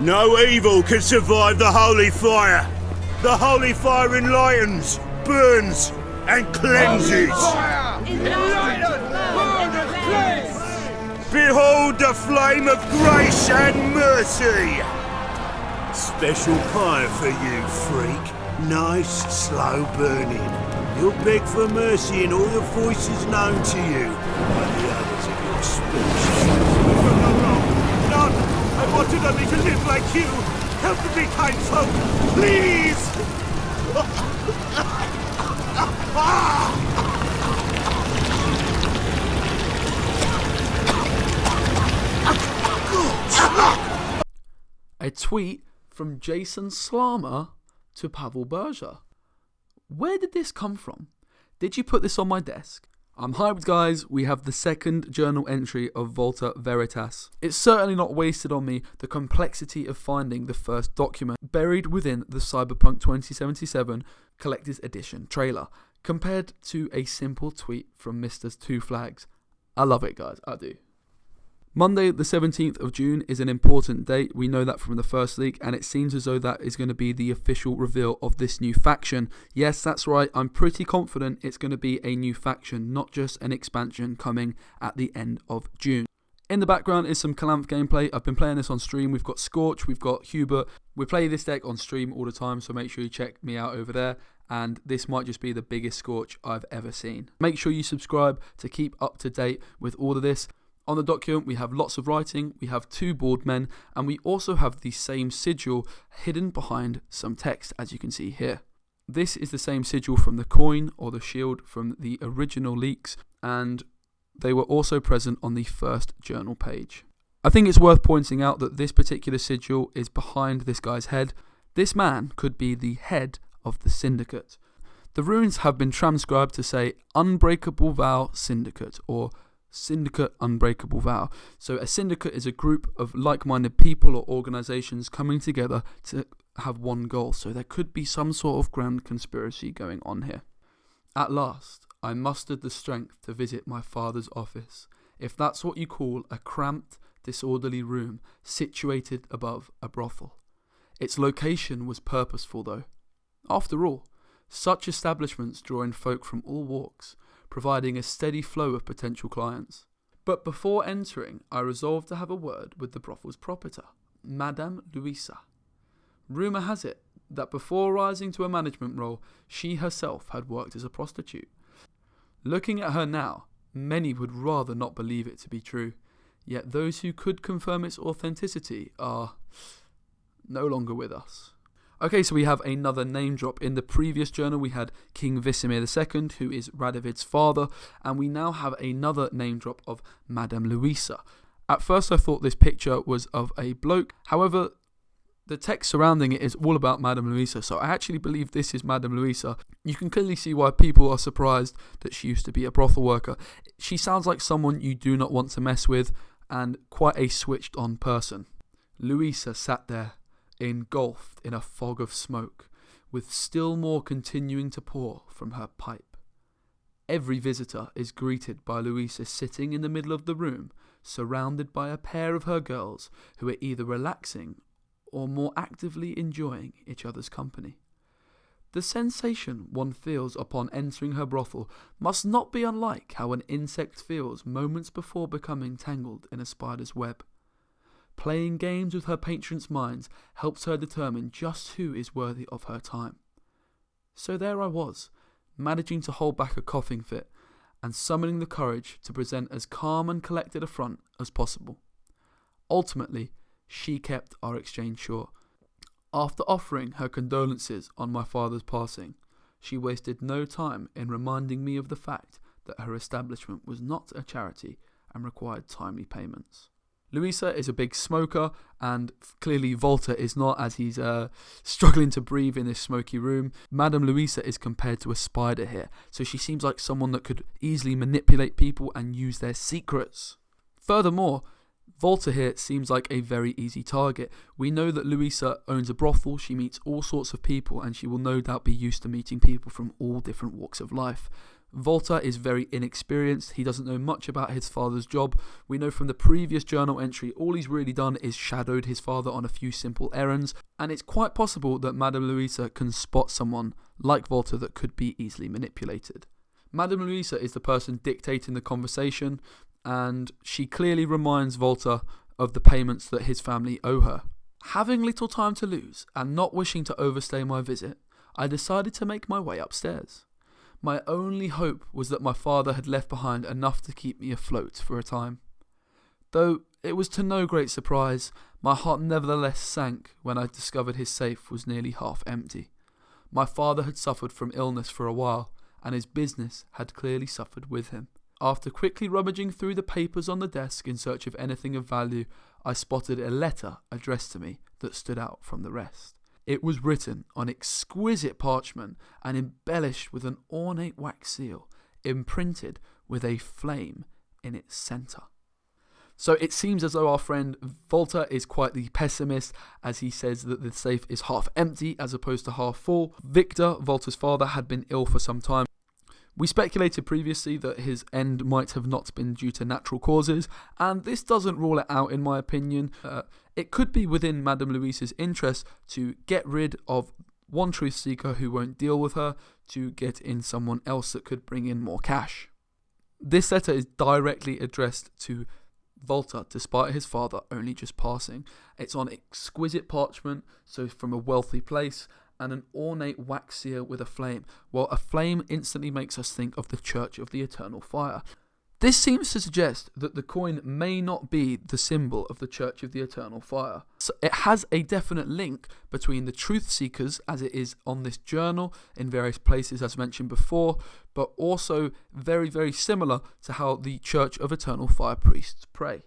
No evil can survive the holy fire. The holy fire enlightens, burns, and cleanses. Behold the flame of grace and mercy. Special fire for you, freak. Nice, slow burning. You'll beg for mercy in all the voices known to you by the others of your species. None! I wanted only to live like you! Help me, kind folk! Please! A tweet from Jason Slarmer to Pavel Berger. Where did this come from? Did you put this on my desk? I'm hyped, guys. We have the second journal entry of Volta Veritas. It's certainly not wasted on me the complexity of finding the first document buried within the Cyberpunk 2077 Collector's Edition trailer, compared to a simple tweet from Mr. Two Flags. I love it, guys. I do. Monday the 17th of June is an important date. We know that from the first leak, and it seems as though that is going to be the official reveal of this new faction. Yes, that's right, I'm pretty confident it's going to be a new faction, not just an expansion coming at the end of June. In the background is some Calamth gameplay. I've been playing this on stream. We've got Scorch, we've got Hubert. We play this deck on stream all the time, so make sure you check me out over there. And this might just be the biggest Scorch I've ever seen. Make sure you subscribe to keep up to date with all of this. On the document, we have lots of writing, we have 2 board men, and we also have the same sigil hidden behind some text, as you can see here. This is the same sigil from the coin or the shield from the original leaks, and they were also present on the first journal page. I think it's worth pointing out that this particular sigil is behind this guy's head. This man could be the head of the Syndicate. The runes have been transcribed to say Unbreakable Vow Syndicate, or Syndicate Unbreakable Vow. So a syndicate is a group of like-minded people or organisations coming together to have one goal. So there could be some sort of grand conspiracy going on here. At last, I mustered the strength to visit my father's office, if that's what you call a cramped, disorderly room situated above a brothel. Its location was purposeful though. After all, such establishments draw in folk from all walks, providing a steady flow of potential clients. But before entering, I resolved to have a word with the brothel's proprietor, Madame Luisa. Rumour has it that before rising to a management role, she herself had worked as a prostitute. Looking at her now, many would rather not believe it to be true, yet those who could confirm its authenticity are no longer with us. Okay, so we have another name drop. In the previous journal, we had King Visimir II, who is Radovid's father, and we now have another name drop of Madame Luisa. At first, I thought this picture was of a bloke. However, the text surrounding it is all about Madame Luisa, so I actually believe this is Madame Luisa. You can clearly see why people are surprised that she used to be a brothel worker. She sounds like someone you do not want to mess with, and quite a switched-on person. Luisa sat there, engulfed in a fog of smoke, with still more continuing to pour from her pipe. Every visitor is greeted by Luisa sitting in the middle of the room, surrounded by a pair of her girls who are either relaxing or more actively enjoying each other's company. The sensation one feels upon entering her brothel must not be unlike how an insect feels moments before becoming tangled in a spider's web. Playing games with her patrons' minds helps her determine just who is worthy of her time. So there I was, managing to hold back a coughing fit, and summoning the courage to present as calm and collected a front as possible. Ultimately, she kept our exchange short. After offering her condolences on my father's passing, she wasted no time in reminding me of the fact that her establishment was not a charity and required timely payments. Luisa is a big smoker, and clearly Volta is not, as he's struggling to breathe in this smoky room. Madame Luisa is compared to a spider here, so she seems like someone that could easily manipulate people and use their secrets. Furthermore, Volta here seems like a very easy target. We know that Luisa owns a brothel, she meets all sorts of people, and she will no doubt be used to meeting people from all different walks of life. Volta is very inexperienced. He doesn't know much about his father's job. We know from the previous journal entry all he's really done is shadowed his father on a few simple errands, and it's quite possible that Madame Luisa can spot someone like Volta that could be easily manipulated. Madame Luisa is the person dictating the conversation, and she clearly reminds Volta of the payments that his family owe her. Having little time to lose and not wishing to overstay my visit, I decided to make my way upstairs. My only hope was that my father had left behind enough to keep me afloat for a time. Though it was to no great surprise, my heart nevertheless sank when I discovered his safe was nearly half empty. My father had suffered from illness for a while, and his business had clearly suffered with him. After quickly rummaging through the papers on the desk in search of anything of value, I spotted a letter addressed to me that stood out from the rest. It was written on exquisite parchment and embellished with an ornate wax seal, imprinted with a flame in its centre. So it seems as though our friend Volta is quite the pessimist, as he says that the safe is half empty as opposed to half full. Victor, Volta's father, had been ill for some time. We speculated previously that his end might have not been due to natural causes, and this doesn't rule it out in my opinion. It could be within Madame Luisa's interest to get rid of one truth seeker who won't deal with her, to get in someone else that could bring in more cash. This letter is directly addressed to Volta, despite his father only just passing. It's on exquisite parchment, so from a wealthy place, and an ornate wax seal with a flame. Well, a flame instantly makes us think of the Church of the Eternal Fire. This seems to suggest that the coin may not be the symbol of the Church of the Eternal Fire. So it has a definite link between the truth seekers, as it is on this journal in various places as mentioned before, but also very, very similar to how the Church of Eternal Fire priests pray.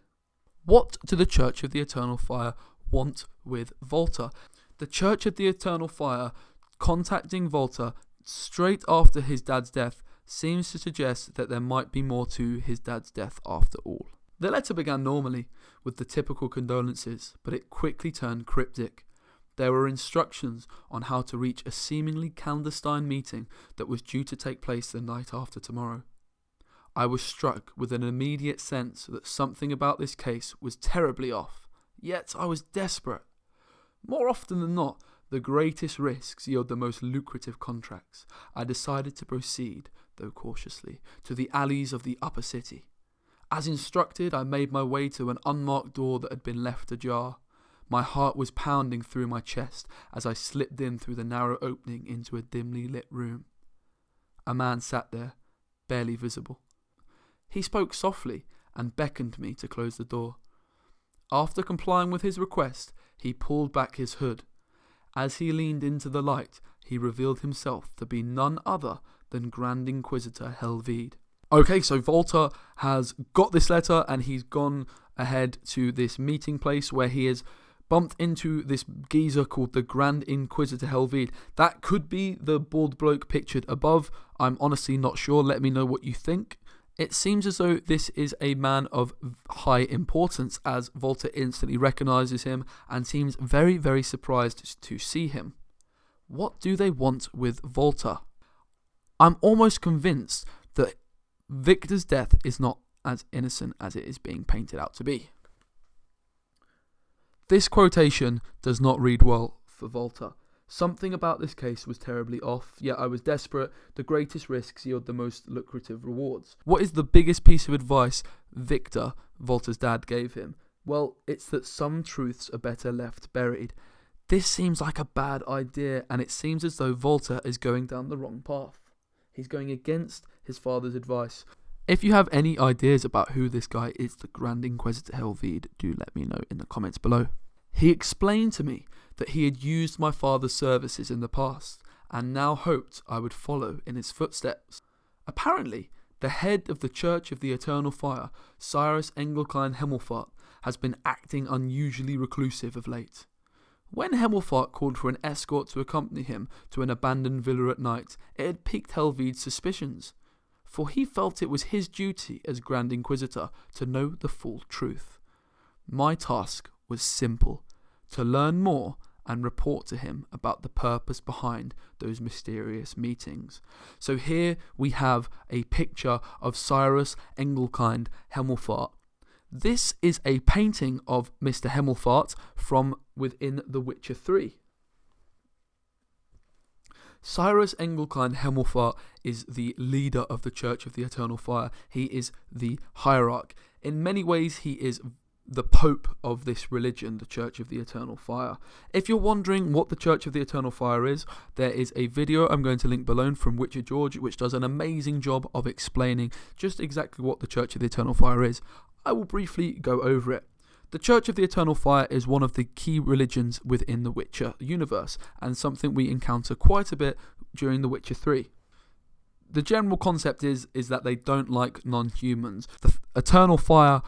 What do the Church of the Eternal Fire want with Volta? The Church of the Eternal Fire contacting Volta straight after his dad's death seems to suggest that there might be more to his dad's death after all. The letter began normally, with the typical condolences, but it quickly turned cryptic. There were instructions on how to reach a seemingly clandestine meeting that was due to take place the night after tomorrow. I was struck with an immediate sense that something about this case was terribly off, yet I was desperate. More often than not, the greatest risks yield the most lucrative contracts. I decided to proceed, though cautiously, to the alleys of the upper city. As instructed, I made my way to an unmarked door that had been left ajar. My heart was pounding through my chest as I slipped in through the narrow opening into a dimly lit room. A man sat there, barely visible. He spoke softly and beckoned me to close the door. After complying with his request, he pulled back his hood. As he leaned into the light, he revealed himself to be none other than Grand Inquisitor Helvey. Okay, so Volta has got this letter and he's gone ahead to this meeting place where he has bumped into this geezer called the Grand Inquisitor Helvey. That could be the bald bloke pictured above. I'm honestly not sure. Let me know what you think. It seems as though this is a man of high importance, as Volta instantly recognises him and seems very, very surprised to see him. What do they want with Volta? I'm almost convinced that Victor's death is not as innocent as it is being painted out to be. This quotation does not read well for Volta. Something about this case was terribly off, yet I was desperate. The greatest risks yield the most lucrative rewards. What is the biggest piece of advice Victor, Volta's dad, gave him? Well, it's that some truths are better left buried. This seems like a bad idea, and it seems as though Volta is going down the wrong path. He's going against his father's advice. If you have any ideas about who this guy is, the Grand Inquisitor Helvey, do let me know in the comments below. He explained to me that he had used my father's services in the past and now hoped I would follow in his footsteps. Apparently, the head of the Church of the Eternal Fire, Cyrus Engelklein Himmelfart, has been acting unusually reclusive of late. When Himmelfart called for an escort to accompany him to an abandoned villa at night, it had piqued Helvey's suspicions, for he felt it was his duty as Grand Inquisitor to know the full truth. My task was simple: to learn more and report to him about the purpose behind those mysterious meetings. So here we have a picture of Cyrus Engelkind Hemmelfart. This is a painting of Mr. Hemmelfart from within The Witcher 3. Cyrus Engelkind Hemmelfart is the leader of the Church of the Eternal Fire. He is the hierarch. In many ways, he is the Pope of this religion, the Church of the Eternal Fire. If you're wondering what the Church of the Eternal Fire is, there is a video I'm going to link below from Witcher George, which does an amazing job of explaining just exactly what the Church of the Eternal Fire is. I will briefly go over it. The Church of the Eternal Fire is one of the key religions within the Witcher universe, and something we encounter quite a bit during The Witcher 3. The general concept is that they don't like non-humans. The Eternal Fire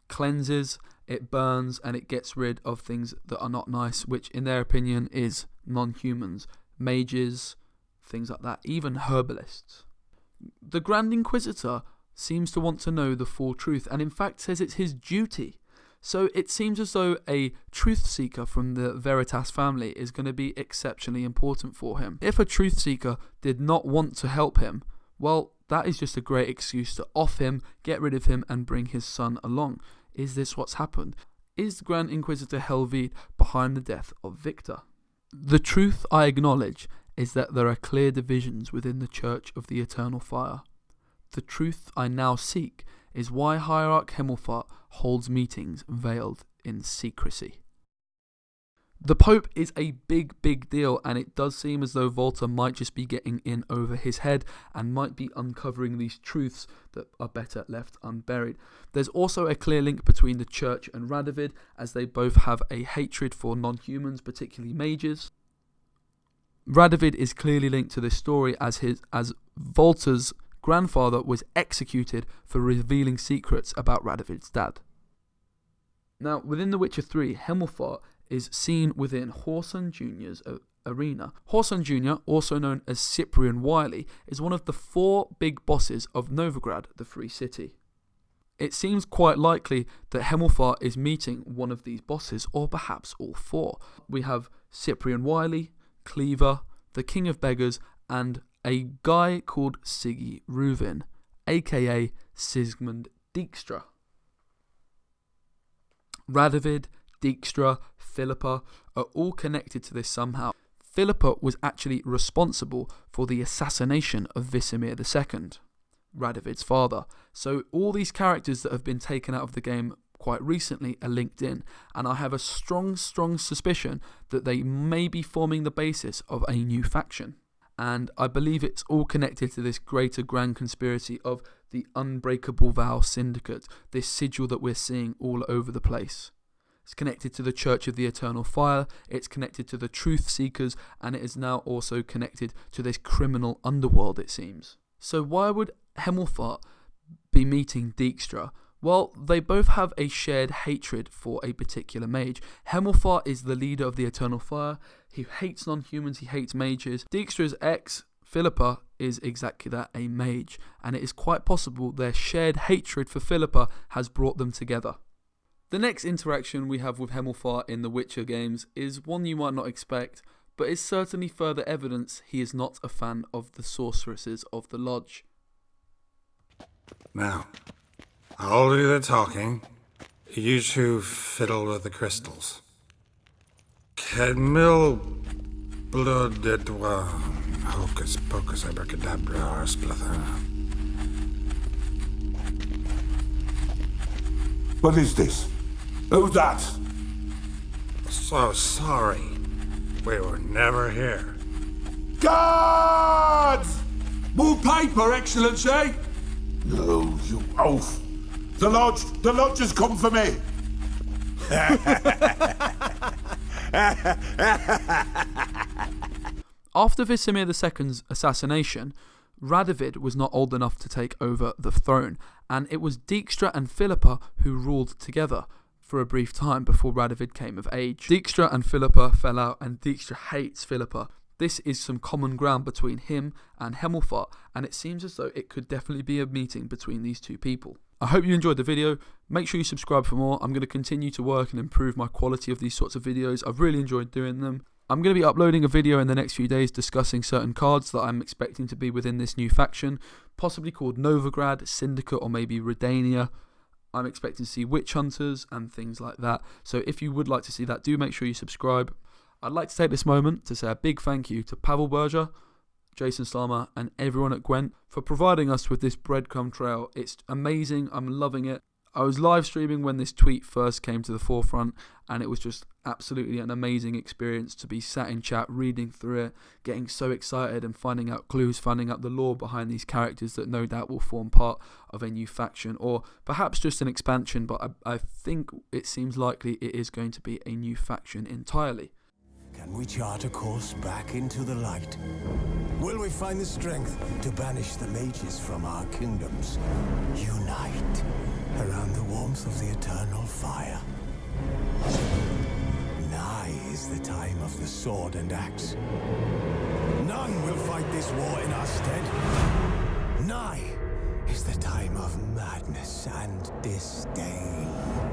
cleanses, it burns, and it gets rid of things that are not nice, which in their opinion is non-humans, mages, things like that, even herbalists. The Grand Inquisitor seems to want to know the full truth, and in fact says it's his duty. So it seems as though a truth seeker from the Veritas family is going to be exceptionally important for him. If a truth seeker did not want to help him, well, that is just a great excuse to off him, get rid of him, and bring his son along. Is this what's happened? Is Grand Inquisitor Helvey behind the death of Victor? The truth I acknowledge is that there are clear divisions within the Church of the Eternal Fire. The truth I now seek is why Hierarch Hemmelfart holds meetings veiled in secrecy. The Pope is a big deal, and it does seem as though Volta might just be getting in over his head and might be uncovering these truths that are better left unburied. There's also a clear link between the Church and Radovid, as they both have a hatred for non-humans, particularly mages. Radovid is clearly linked to this story as Volta's grandfather was executed for revealing secrets about Radovid's dad. Now, within The Witcher 3, Hemmelfart is seen within Whoreson Jr.'s arena. Whoreson Jr., also known as Cyprian Wiley, is one of the 4 big bosses of Novigrad, the Free City. It seems quite likely that Hemmelfart is meeting one of these bosses, or perhaps all 4. We have Cyprian Wiley, Cleaver, the King of Beggars, and a guy called Siggy Ruvin, aka Sigmund Dijkstra. Radovid, Dijkstra, Philippa are all connected to this somehow. Philippa was actually responsible for the assassination of Vesemir II, Radovid's father. So all these characters that have been taken out of the game quite recently are linked in, and I have a strong suspicion that they may be forming the basis of a new faction. And I believe it's all connected to this greater grand conspiracy of the Unbreakable Vow Syndicate, this sigil that we're seeing all over the place. It's connected to the Church of the Eternal Fire, it's connected to the Truth Seekers, and it is now also connected to this criminal underworld, it seems. So why would Hemmelfart be meeting Dijkstra? Well, they both have a shared hatred for a particular mage. Hemmelfart is the leader of the Eternal Fire. He hates non-humans, he hates mages. Dijkstra's ex, Philippa, is exactly that, a mage. And it is quite possible their shared hatred for Philippa has brought them together. The next interaction we have with Hemmelfart in the Witcher games is one you might not expect, but is certainly further evidence he is not a fan of the sorceresses of the Lodge. Now, I'll do the talking. You two fiddle with the crystals. Camille blood et hocus pocus abracadabra splather. What is this? Who's that? So sorry. We were never here. Guards! More paper, Excellency! No, you oaf. The lodge has come for me. After Vesemir II's assassination, Radovid was not old enough to take over the throne, and it was Dijkstra and Philippa who ruled together for a brief time before Radovid came of age. Dijkstra and Philippa fell out, and Dijkstra hates Philippa. This is some common ground between him and Hemmelfart, and it seems as though it could definitely be a meeting between these two people. I hope you enjoyed the video. Make sure you subscribe for more. I'm going to continue to work and improve my quality of these sorts of videos. I've really enjoyed doing them. I'm going to be uploading a video in the next few days discussing certain cards that I'm expecting to be within this new faction, possibly called Novigrad, Syndicate, or maybe Redania. I'm expecting to see witch hunters and things like that. So if you would like to see that, do make sure you subscribe. I'd like to take this moment to say a big thank you to Pavel Berger, Jason Slarmer, and everyone at Gwent for providing us with this breadcrumb trail. It's amazing. I'm loving it. I was live streaming when this tweet first came to the forefront, and it was just absolutely an amazing experience to be sat in chat, reading through it, getting so excited and finding out clues, finding out the lore behind these characters that no doubt will form part of a new faction, or perhaps just an expansion, but I think it seems likely it is going to be a new faction entirely. Can we chart a course back into the light? Will we find the strength to banish the mages from our kingdoms? Unite around the warmth of the eternal fire. Nigh is the time of the sword and axe. None will fight this war in our stead. Nigh is the time of madness and disdain.